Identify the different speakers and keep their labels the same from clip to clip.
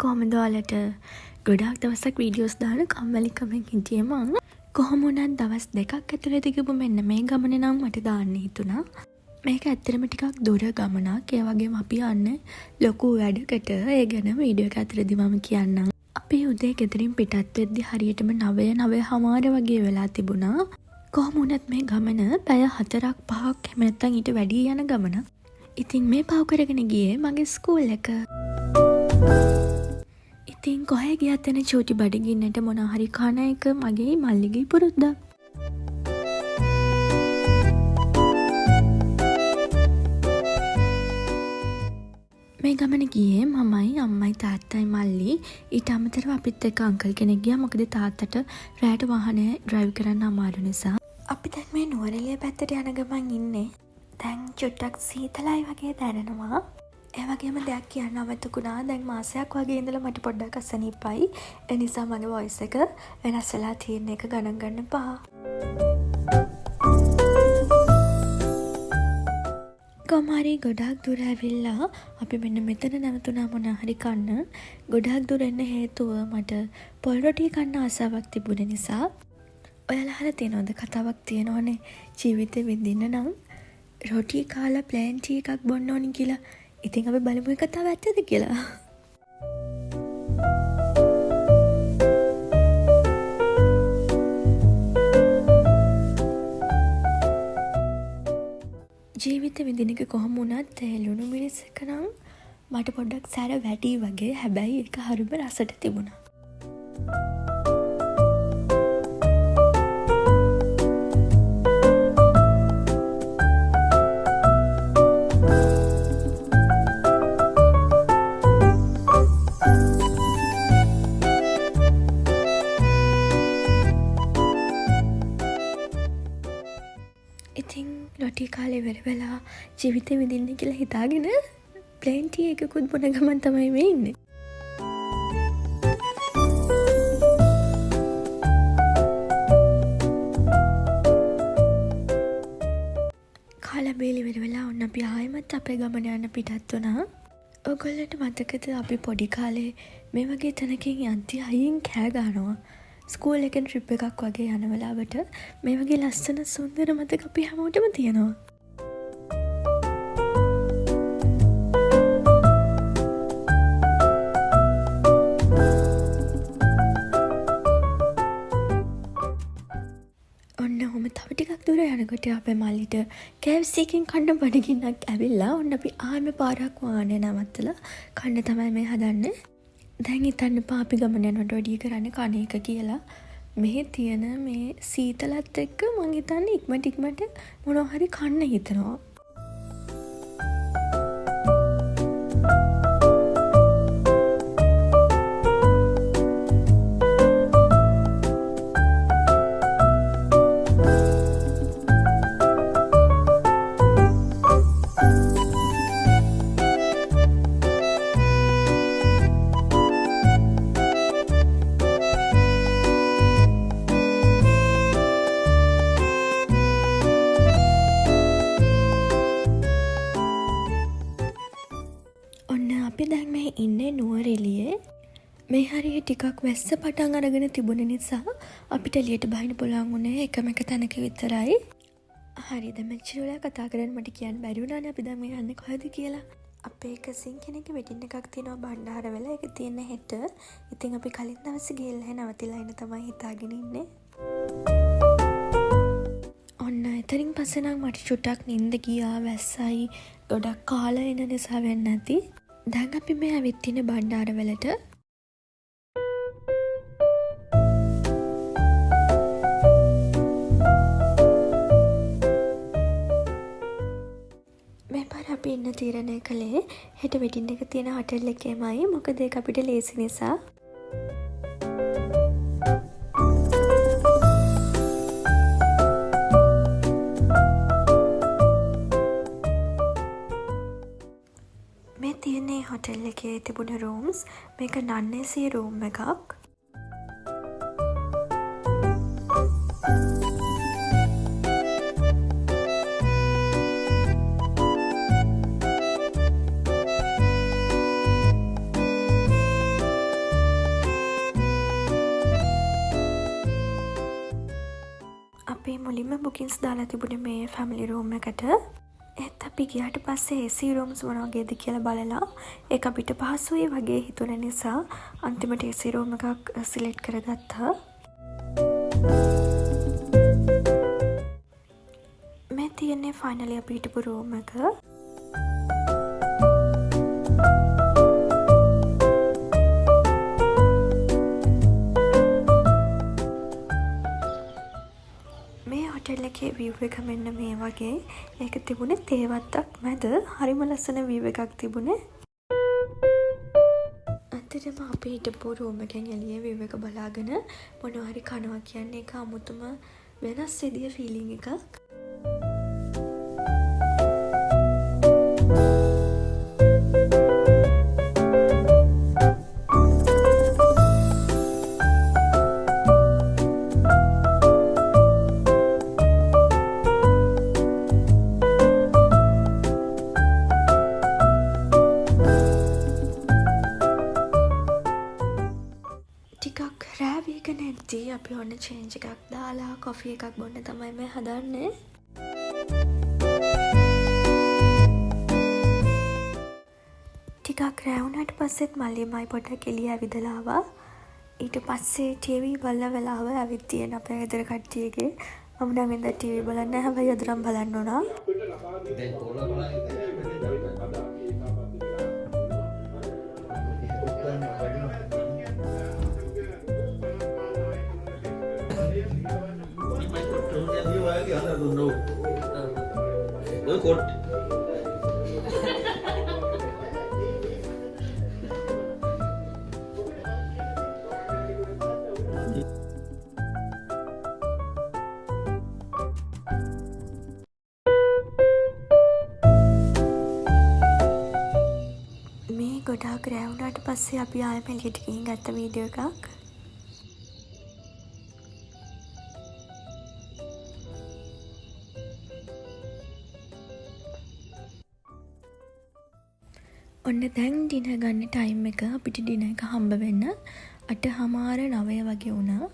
Speaker 1: කොහමද ඔයාලට ගොඩාක් දවසක් වීඩියෝස් දාන කම්මැලිකමෙන් හිටියේ මං. කොහොම වුණත් දවස් 2ක් ඇතුළත ගිහපු මෙන්න මේ ගමන නම් මට දාන්න හිතුණා. මේක ඇත්තටම ටිකක් දුර ගමනක්. ඒ වගේම අපි යන්නේ ලොකු වැඩකට. ඒ ගැන වීඩියෝ එක ඇතුළතදී මම කියන්නම්. අපි උදේ ගෙදරින් පිටත් වෙද්දි හරියටම 9:09 වගේ වෙලා තිබුණා. කොහොම වුණත් මේ ගමන පැය 4ක් 5ක් එහෙම නැත්නම් ඊට වැඩි යන ගමනක්. ඉතින් මේ පාව කරගෙන ගියේ මගේ ස්කූල් එක. ඉතින් කොහේ ගියත් එන චූටි බඩගින්නට මොනවා හරි කන එක මගේ මල්ලිගේ පුරුද්දක්. මේ ගමන ගියේ මමයි අම්මයි තාත්තයි මල්ලි. ඊට අමතරව අපිත් එක්ක අංකල් කෙනෙක් ගියා. මොකද තාත්තට රැට වාහනේ ඩ්‍රයිව් කරන්න අමාරු නිසා. අපි දැන් මේ නුවරඑළිය පැත්තට යන ගමන් ඉන්නේ. දැන් චුට්ටක් සීතලයි වගේ දැනෙනවා. ඒ වගේම දෙයක් කියන්න අමතකුණා. දැන් මාසයක් වගේ ඉඳලා මට පොඩ්ඩක් අසනීපයි. ඒ නිසා මගේ වොයිස් එක වෙනස් වෙලා තියෙන එක ගණන් ගන්න එපා. කොමාරි ගොඩාක් දුර ඇවිල්ලා අපි මෙන්න මෙතන නැවතුණා මොනවා හරි කන්න. ගොඩාක් දුර එන්න හේතුව මට පොල් රොටි කන්න ආසාවක් තිබුණ නිසා. ඔයාලා අහලා තියෙනවද කතාවක් තියෙනවනේ ජීවිතේ විඳින්න නම් රොටි කාලා ප්ලේන් ටී එකක් බොන්න ඕනි කියලා. ඉතින් අපි බලමු ඒ කතාව ඇත්තද කියලා. ජීවිත විඳින එක කොහොම වුණත් ලුණු මිරිස් එක නම් මට පොඩ්ඩක් සැර වැඩි වගේ. හැබැයි ඒක හරිම රසට තිබුණා. ඉතින් රොටි කාලේ ඉවර වෙලා ජීවිතේ විඳින්න කියලා හිතාගෙන ප්ලේන් ටී එකකුත් බොන ගමන් තමයි මේ ඉන්නේ. කාලා බේලි ඉවර වෙලා ඔන්න අපි ආයෙමත් අපේ ගමන යන්න පිටත් වුණා. ඔයගොල්ලන්ට මතකද අපි පොඩි කාලේ මේ වගේ තැනකින් යද්දි අයින් කෑ ගන්නවා. ස්කූල් එකෙන් ට්‍රිප් එකක් වගේ යන වෙලාවට මේ වගේ ලස්සන සුන්දර මතක අපි හැමෝටම තියෙනවා. ඔන්න ඔහොම තව ටිකක් දුර යනකොට අපේ මල්ලිට KFC එකෙන් කන්න බඩගින්නක් ඇවිල්ලා ඔන්න අපි ආයෙම පාරක් වාහනේ නවත්තලා කන්න තමයි මේ හදන්නේ. දැන් හිතන්න පාපි ගමන යනකොට වැඩි කරන්නේ කණ එක කියලා. මෙහි තියෙන මේ සීතලත් එක්ක මං හිතන්නේ ඉක්මනට මොනවා හරි කන්න හිතනවා. අපි දැන් මේ ඉන්නේ නුවරඑළියේ. මේ හරිය ටිකක් වැස්ස පටන් අරගෙන තිබුණ නිසා අපිට එළියට බහින්න පුළුවන් වුණේ එකම එක තැනක විතරයි. හරිද මෙච්චර වෙලා කතා කරන්න මට කියන්න බැරි වුණානේ අපි දැන් මේ යන්නේ කොහෙද කියලා. අපේ කසින් කෙනෙක්ගේ වෙඩින් එකක් තියෙනවා බණ්ඩාරවල. ඒක තියෙන හෙට. ඉතින් අපි කලින් දවසේ ගිහලා නවතිලා ඉන්න තමයි හිතාගෙන ඉන්නේ. ඔන්න එතනින් පස්සේ නම් මට චුට්ටක් නිින්ද ගියා. වැස්සයි ගොඩක් කාලා එන නිසා වෙන්නේ නැති. දැන් අපි මේ ඇවිත් ඉන්නේ බණ්ඩාරවලට. මේ පාර අපි ඉන්න තීරණය කළේ හෙට වෙඩින් එක තියෙන හොටෙල් එකේමයි. මොකද ඒක අපිට ලේසි නිසා. මේ තියෙන්නේ හොටෙල් එකේ තිබුණ රූම්ස්. මේක non-AC රූම් එකක්. මුලින්ම බුකින්ස් දාලා තිබුණේ මේ ෆැමිලි රූම් එකට. ඒත් අපි ගියාට පස්සේ AC රූම්ස් මොන වගේද කියලා බලලා ඒක අපිට පහසුයි වගේ හිතුන නිසා අන්තිමට AC රූම් එකක් සිලෙක්ට් කරගත්තා. මේ තියෙන්නේ ෆයිනලි අපි හිටපු රූම් එක. හොටෙල් එකේ view එක මෙන්න මේ වගේ. ඒක තිබුණේ තේවත්තක් මැද. හරිම ලස්සන view එකක් තිබුණේ. අන්තිමට අපි හිටපු රූම් එකෙන් එළියේ view එක බලාගෙන මොනවා හරි කනවා කියන්නේ ඒක අමුතුම වෙනස් විදිය ෆීලිං එකක්. අපි ඔන්න චේන්ජ් එකක් දාලා කොෆි එකක් බොන්න තමයි මේ හදන්නේ. ටිකක් රෑ වුණාට පස්සෙත් මල්ලිමයි පොඩක් එළිය ඇවිදලා ආවා. ඊට පස්සේ ටීවී බලන වෙලාව ඇවිත් තියෙන අපේ ගෙදර කට්ටියගේ. මම නම් ඉඳලා ටීවී බලන්නේ නැහැ. හැබැයි අදනම් බලන්න උනා. දැන් කොල්ලා බලන්නේ no. No court. මේ ගොඩාක් රෑ වුණාට පස්සේ අපි ආයෙම එළියට ගිහින් ගත්ත වීඩියෝ එකක්. ඔන්න දැන් ඩිනර් ගන්න ටයිම් එක. අපිට ඩිනර් එක හම්බ වෙන්න 8:30 9 වගේ වුණා.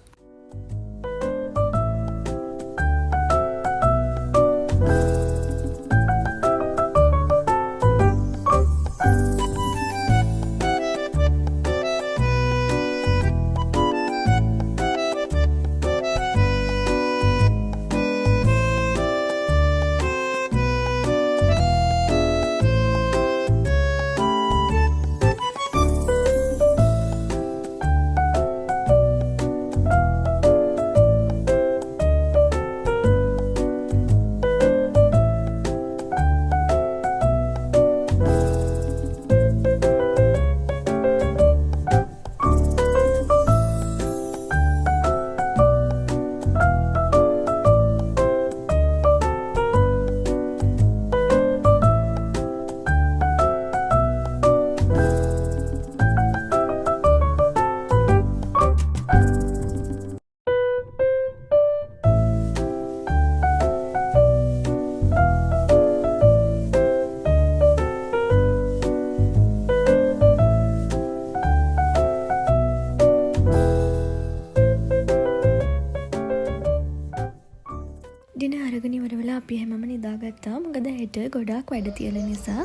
Speaker 1: ඩිනර් අරගෙන ඉවර වෙලා අපි හැමම නිදාගත්තා. මොකද හෙට ගොඩාක් වැඩ තියෙන නිසා.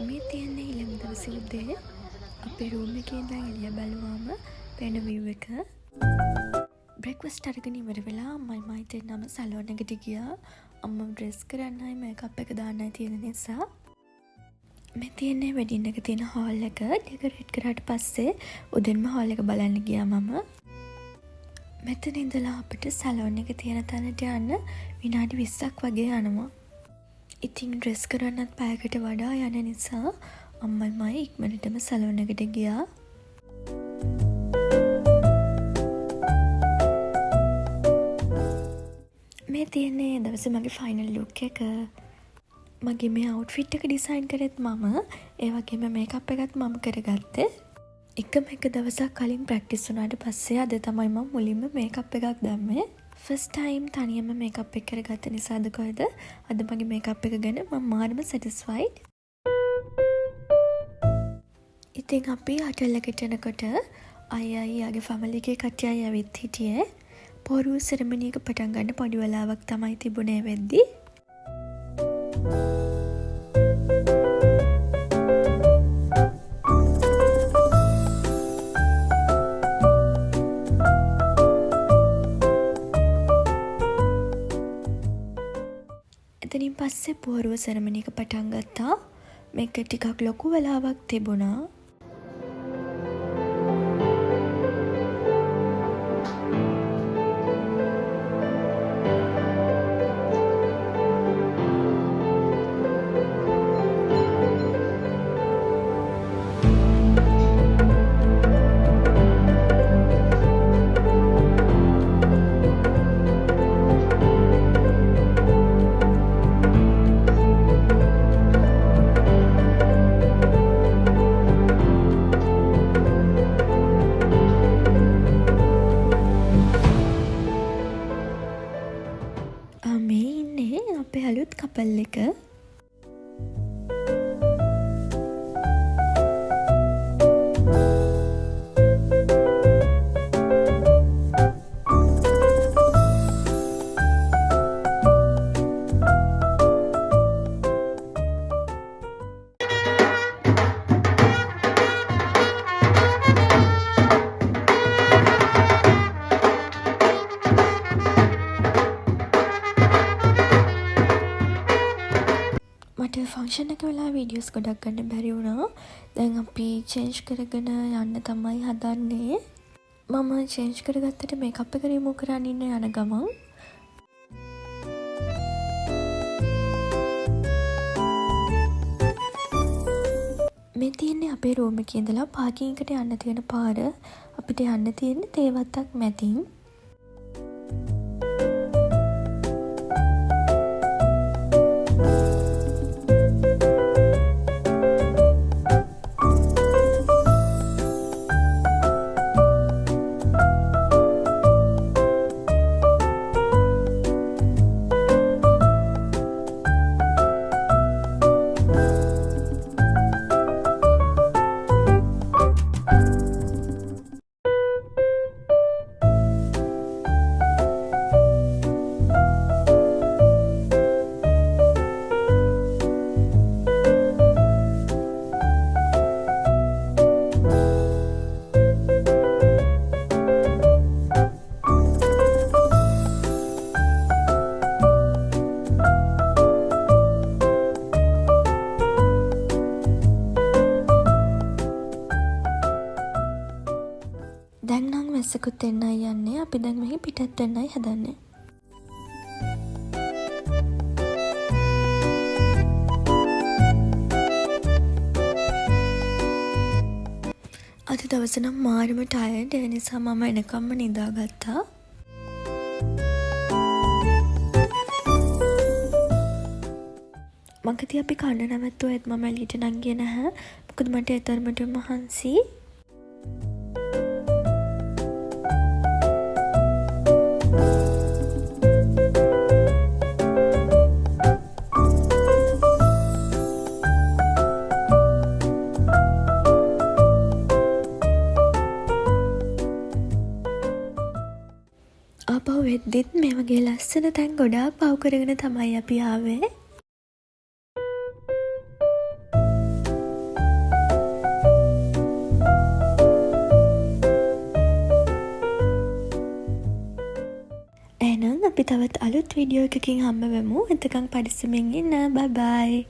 Speaker 1: මේ තියෙන්නේ ඊළඟ දවසේ උදේ අපේ රූම් එකේ ඉඳන් එළිය බැලුවාම පේන view එක. බ්‍රෙක්ෆාස්ට් අරගෙන ඉවර වෙලා අම්මයි මයි දෙන්නම සැලෝන් එකට ගියා. අම්මා ඩ්‍රෙස් කරන්නයි මේකප් එක දාන්නයි තියෙන නිසා. මේ තියෙන්නේ වෙඩින් එක තියෙන හෝල් එක. ඩෙකොරේට් කරාට පස්සේ උදෙන්ම හෝල් එක බලන්න ගියා මම. මෙතන ඉඳලා අපිට සැලෝන් එක තියෙන තැනට යන්න විනාඩි 20ක් වගේ යනවා. ඉතින් ඩ්‍රෙස් කරන්නත් පැයකට වඩා යන නිසා අම්මයි මයි ඉක්මනටම සැලෝන් එකට ගියා. මේ තියෙන්නේ දවසේ මගේ ෆයිනල් ලුක් එක. මගේ මේ අවුට්ෆිට් එක ඩිසයින් කරෙත් මම. ඒ වගේම මේකප් එකත් මම කරගත්තේ. එකම එක දවසක් කලින් ප්‍රැක්ටිස් වුණාට පස්සේ අද තමයි මම මුලින්ම මේකප් එකක් දැම්මේ. ෆස්ට් ටයිම් තනියම මේකප් එක කරගත්ත නිසාද කොහෙද අද මගේ මේකප් එක ගැන මම මාරම සැටිස්ෆයිඩ්. ඉතින් අපි හොටෙල් එකට එනකොට අයියාගේ ෆැමිලි එකේ කට්ටිය ඇවිත් හිටියේ. පොරු සෙරමනි එක පටන් ගන්න පොඩි වෙලාවක් තමයි තිබුණේ වෙද්දී. එතනින් පස්සේ පොරුව සෙරමනි එක පටන් ගත්තා. මේක ටිකක් ලොකු වෙලාවක් තිබුණා. මේ ඉන්නේ අපේ අලුත් කපල් එක. මට ෆංක්ෂන් එක වෙලා වීඩියෝස් ගොඩක් ගන්න බැරි වුණා. දැන් අපි චේන්ජ් කරගෙන යන්න තමයි හදන්නේ. මම චේන්ජ් කරගත්තට මේකප් එක රිමූව් කරන්න ඉන්න යන ගමන් මේ තියෙන්නේ අපේ රූම් එකේ ඉඳලා පාකින් එකට යන්න තියෙන පාර. අපිට යන්න තියෙන්නේ තේවත්තක් මැදින්. දැන් නම් වැස්සකුත් එන්නයි යන්නේ. අපි දැන් මෙහි පිටත් වෙන්නයි හදන්නේ. අද දවස නම් මාරම ටයර්ඩ්. ඒ නිසා මම එනකම්ම නිදාගත්තා. මගදී අපි කන්න නැවැත්තුවා. ඒත් මම එළියට නම් ගියේ නැහැ. මොකද මට ඒ තරමටම මහන්සි. ආපහු වෙද්දිත් මේ වගේ ලස්සන තැන් ගොඩාක් පව් කරගෙන තමයි අපි ආවේ. එහෙනම් අපි තවත් අලුත් වීඩියෝ එකකින් හම්බ වෙමු. එතකන් පරිස්සමෙන් ඉන්න. බයි බයි.